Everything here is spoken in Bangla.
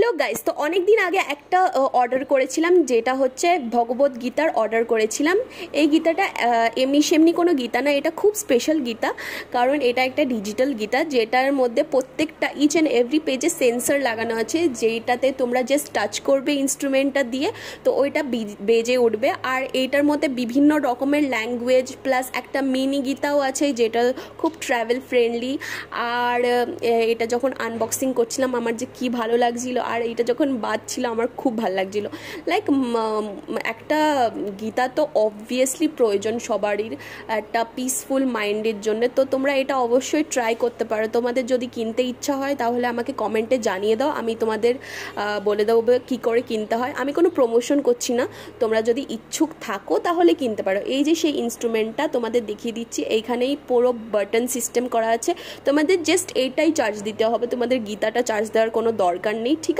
হ্যালো গাইস, তো অনেক দিন আগে একটা অর্ডার করেছিলাম, যেটা হচ্ছে ভগবত গীতার অর্ডার করেছিলাম। এই গীতাটা এমনি সেমনি কোনো গীতা না, এটা খুব স্পেশাল গীতা, কারণ এটা একটা ডিজিটাল গীতা, যেটার মধ্যে প্রত্যেকটা ইচ অ্যান্ড এভরি পেজে সেন্সর লাগানো আছে, যেটাতে তোমরা জাস্ট টাচ করবে ইনস্ট্রুমেন্টটা দিয়ে, তো ওইটা বেজে উঠবে। আর এইটার মধ্যে বিভিন্ন রকমের ল্যাঙ্গুয়েজ প্লাস একটা মিনি গীতাও আছে, যেটা খুব ট্রাভেল ফ্রেন্ডলি। আর এটা যখন আনবক্সিং করছিলাম আমার যে কী ভালো লাগছিল, আর এটা যখন বাজছিল আমার খুব ভালো লাগছিল। লাইক একটা গীতা তো অবভিয়াসলি প্রয়োজন সবারই একটা পিসফুল মাইন্ডের জন্য, তো তোমরা এটা অবশ্যই ট্রাই করতে পারো। তোমাদের যদি কিনতে ইচ্ছা হয় তাহলে আমাকে কমেন্টে জানিয়ে দাও, আমি তোমাদের বলে দেবো কী করে কিনতে হয়। আমি কোনো প্রমোশন করছি না, তোমরা যদি ইচ্ছুক থাকো তাহলে কিনতে পারো। এই যে সেই ইনস্ট্রুমেন্টটা তোমাদের দেখিয়ে দিচ্ছি, এইখানেই পুরো বাটন সিস্টেম করা আছে, তোমাদের জাস্ট এইটাই চার্জ দিতে হবে, তোমাদের গীতাটা চার্জ দেওয়ার কোনো দরকার নেই, ঠিক আছে।